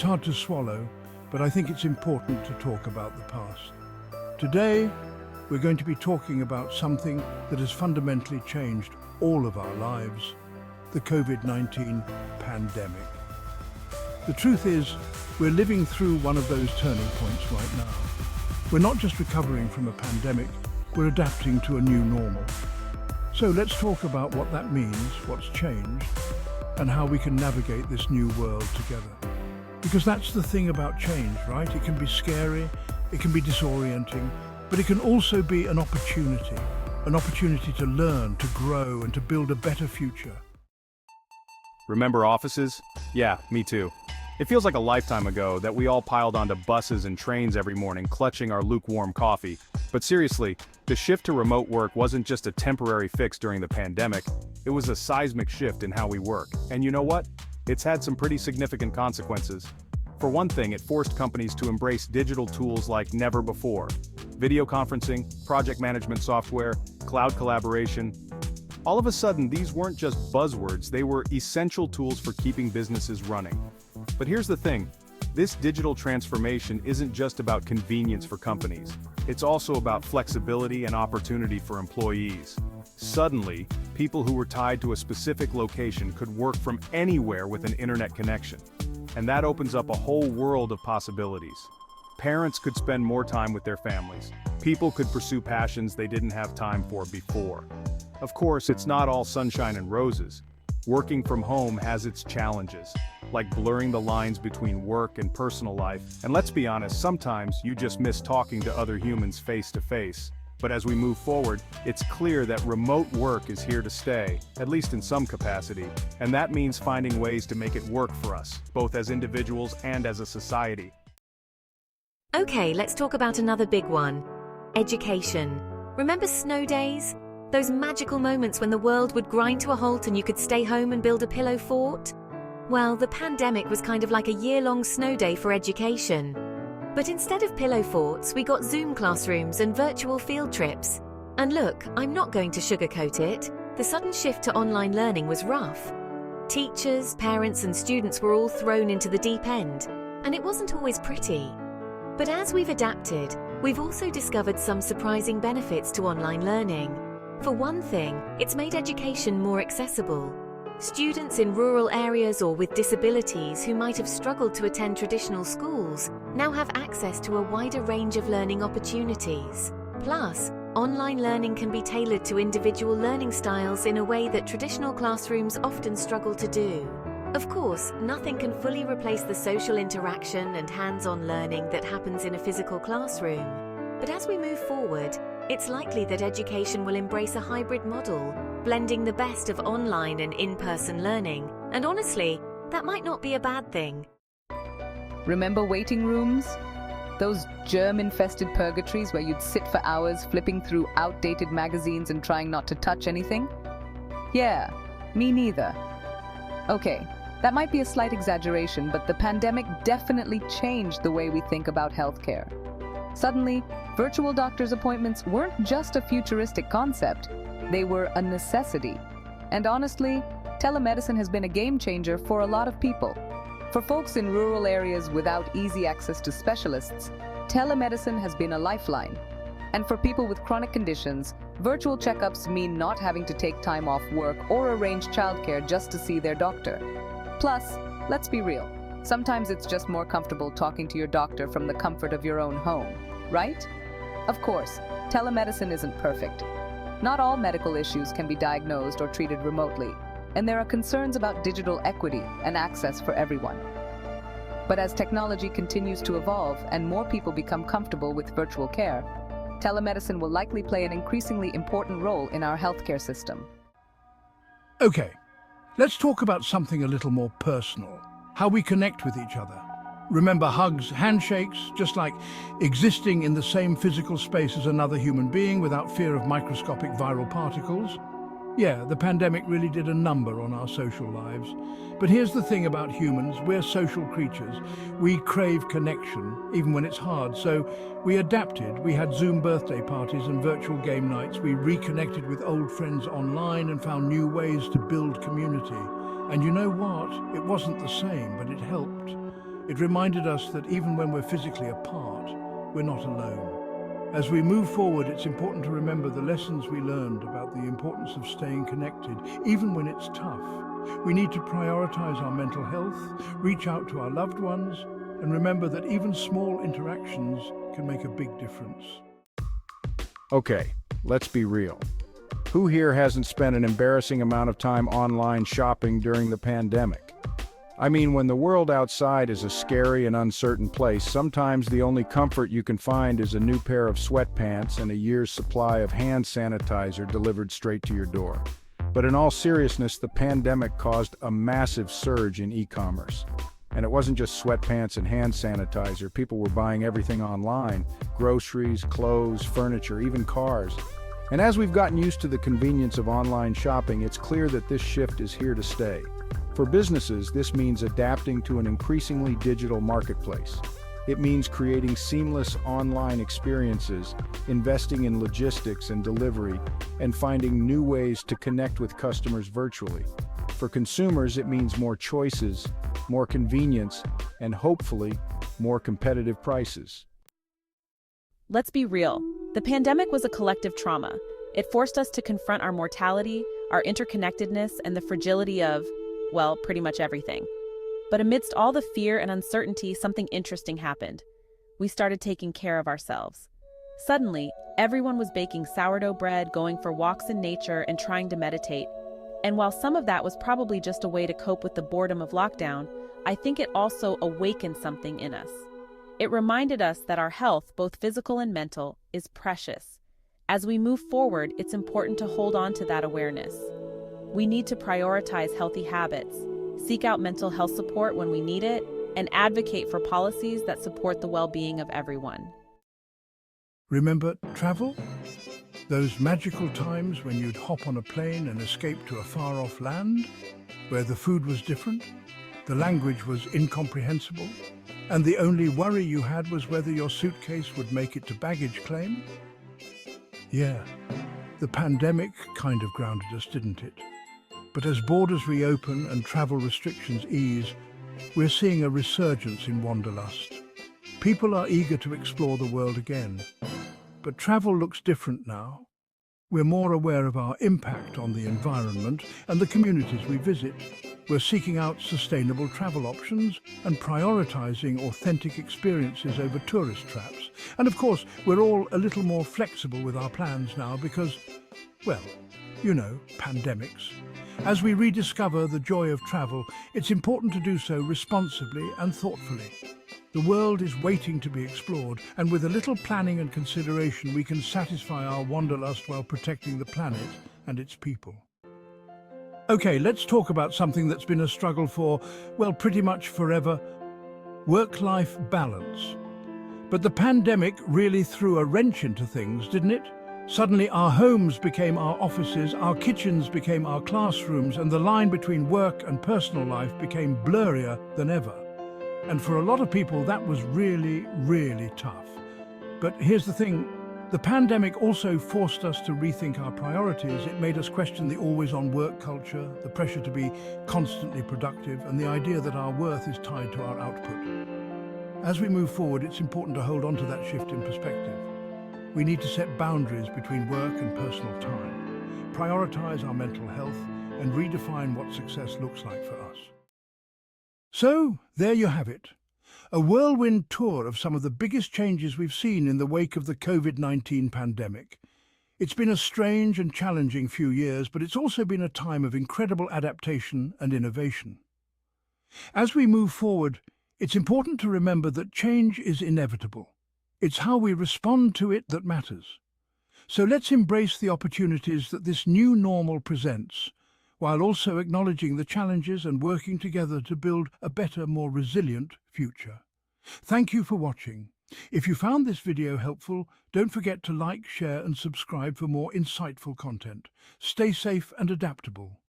It's hard to swallow, but I think it's important to talk about the past. Today, we're going to be talking about something that has fundamentally changed all of our lives, the COVID-19 pandemic. The truth is, we're living through one of those turning points right now. We're not just recovering from a pandemic, we're adapting to a new normal. So let's talk about what that means, what's changed, and how we can navigate this new world together. Because that's the thing about change, right? It can be scary, it can be disorienting, but it can also be an opportunity to learn, to grow, and to build a better future. Remember offices? Yeah, me too. It feels like a lifetime ago that we all piled onto buses and trains every morning clutching our lukewarm coffee. But seriously, the shift to remote work wasn't just a temporary fix during the pandemic, it was a seismic shift in how we work. And you know what? It's had some pretty significant consequences. For one thing, it forced companies to embrace digital tools like never before. Video conferencing, project management software, cloud collaboration. All of a sudden, these weren't just buzzwords, they were essential tools for keeping businesses running. But here's the thing, this digital transformation isn't just about convenience for companies. It's also about flexibility and opportunity for employees. Suddenly, people who were tied to a specific location could work from anywhere with an internet connection. And that opens up a whole world of possibilities. Parents could spend more time with their families. People could pursue passions they didn't have time for before. Of course, it's not all sunshine and roses. Working from home has its challenges, like blurring the lines between work and personal life. And let's be honest, sometimes you just miss talking to other humans face to face. But as we move forward, it's clear that remote work is here to stay, at least in some capacity. And that means finding ways to make it work for us, both as individuals and as a society. Okay, let's talk about another big one. Education. Remember snow days? Those magical moments when the world would grind to a halt and you could stay home and build a pillow fort? Well, the pandemic was kind of like a year-long snow day for education. But instead of pillow forts, we got Zoom classrooms and virtual field trips. And look, I'm not going to sugarcoat it. The sudden shift to online learning was rough. Teachers, parents, and students were all thrown into the deep end, and it wasn't always pretty. But as we've adapted, we've also discovered some surprising benefits to online learning. For one thing, it's made education more accessible. Students in rural areas or with disabilities who might have struggled to attend traditional schools now have access to a wider range of learning opportunities. Plus, online learning can be tailored to individual learning styles in a way that traditional classrooms often struggle to do. Of course, nothing can fully replace the social interaction and hands-on learning that happens in a physical classroom. But as we move forward, it's likely that education will embrace a hybrid model, blending the best of online and in-person learning. And honestly, that might not be a bad thing. Remember waiting rooms? Those germ-infested purgatories where you'd sit for hours flipping through outdated magazines and trying not to touch anything? Yeah, me neither. Okay, that might be a slight exaggeration, but the pandemic definitely changed the way we think about healthcare. Suddenly, virtual doctor's appointments weren't just a futuristic concept, they were a necessity. And honestly, telemedicine has been a game changer for a lot of people. For folks in rural areas without easy access to specialists, telemedicine has been a lifeline. And for people with chronic conditions, virtual checkups mean not having to take time off work or arrange childcare just to see their doctor. Plus, let's be real, sometimes it's just more comfortable talking to your doctor from the comfort of your own home, right? Of course, telemedicine isn't perfect. Not all medical issues can be diagnosed or treated remotely, and there are concerns about digital equity and access for everyone. But as technology continues to evolve and more people become comfortable with virtual care, telemedicine will likely play an increasingly important role in our healthcare system. Okay, let's talk about something a little more personal, how we connect with each other. Remember hugs, handshakes, just like existing in the same physical space as another human being without fear of microscopic viral particles? Yeah, the pandemic really did a number on our social lives. But here's the thing about humans, we're social creatures. We crave connection, even when it's hard. So we adapted. We had Zoom birthday parties and virtual game nights. We reconnected with old friends online and found new ways to build community. And you know what? It wasn't the same, but it helped. It reminded us that even when we're physically apart, we're not alone. As we move forward, it's important to remember the lessons we learned about the importance of staying connected, even when it's tough. We need to prioritize our mental health, reach out to our loved ones, and remember that even small interactions can make a big difference. Okay, let's be real. Who here hasn't spent an embarrassing amount of time online shopping during the pandemic? I mean, when the world outside is a scary and uncertain place, sometimes the only comfort you can find is a new pair of sweatpants and a year's supply of hand sanitizer delivered straight to your door. But in all seriousness, the pandemic caused a massive surge in e-commerce. And it wasn't just sweatpants and hand sanitizer. People were buying everything online: groceries, clothes, furniture, even cars. And as we've gotten used to the convenience of online shopping, it's clear that this shift is here to stay. For businesses, this means adapting to an increasingly digital marketplace. It means creating seamless online experiences, investing in logistics and delivery, and finding new ways to connect with customers virtually. For consumers, it means more choices, more convenience, and hopefully, more competitive prices. Let's be real. The pandemic was a collective trauma. It forced us to confront our mortality, our interconnectedness, and the fragility of, well, pretty much everything. But amidst all the fear and uncertainty, something interesting happened. We started taking care of ourselves. Suddenly, everyone was baking sourdough bread, going for walks in nature, and trying to meditate. And while some of that was probably just a way to cope with the boredom of lockdown, I think it also awakened something in us. It reminded us that our health, both physical and mental, is precious. As we move forward, it's important to hold on to that awareness. We need to prioritize healthy habits, seek out mental health support when we need it, and advocate for policies that support the well-being of everyone. Remember travel? Those magical times when you'd hop on a plane and escape to a far-off land, where the food was different, the language was incomprehensible, and the only worry you had was whether your suitcase would make it to baggage claim? Yeah, the pandemic kind of grounded us, didn't it? But as borders reopen and travel restrictions ease, we're seeing a resurgence in wanderlust. People are eager to explore the world again. But travel looks different now. We're more aware of our impact on the environment and the communities we visit. We're seeking out sustainable travel options and prioritizing authentic experiences over tourist traps. And of course, we're all a little more flexible with our plans now because, well, you know, pandemics. As we rediscover the joy of travel, it's important to do so responsibly and thoughtfully. The world is waiting to be explored, and with a little planning and consideration, we can satisfy our wanderlust while protecting the planet and its people. Okay, let's talk about something that's been a struggle for, well, pretty much forever: work-life balance. But the pandemic really threw a wrench into things, didn't it? Suddenly our homes became our offices, our kitchens became our classrooms, and the line between work and personal life became blurrier than ever. And for a lot of people, that was really, really tough. But here's the thing, the pandemic also forced us to rethink our priorities. It made us question the always-on work culture, the pressure to be constantly productive, and the idea that our worth is tied to our output. As we move forward, it's important to hold on to that shift in perspective. We need to set boundaries between work and personal time, prioritize our mental health, and redefine what success looks like for us. So, there you have it. A whirlwind tour of some of the biggest changes we've seen in the wake of the COVID-19 pandemic. It's been a strange and challenging few years, but it's also been a time of incredible adaptation and innovation. As we move forward, it's important to remember that change is inevitable. It's how we respond to it that matters. So let's embrace the opportunities that this new normal presents, while also acknowledging the challenges and working together to build a better, more resilient future. Thank you for watching. If you found this video helpful, don't forget to like, share and subscribe for more insightful content. Stay safe and adaptable.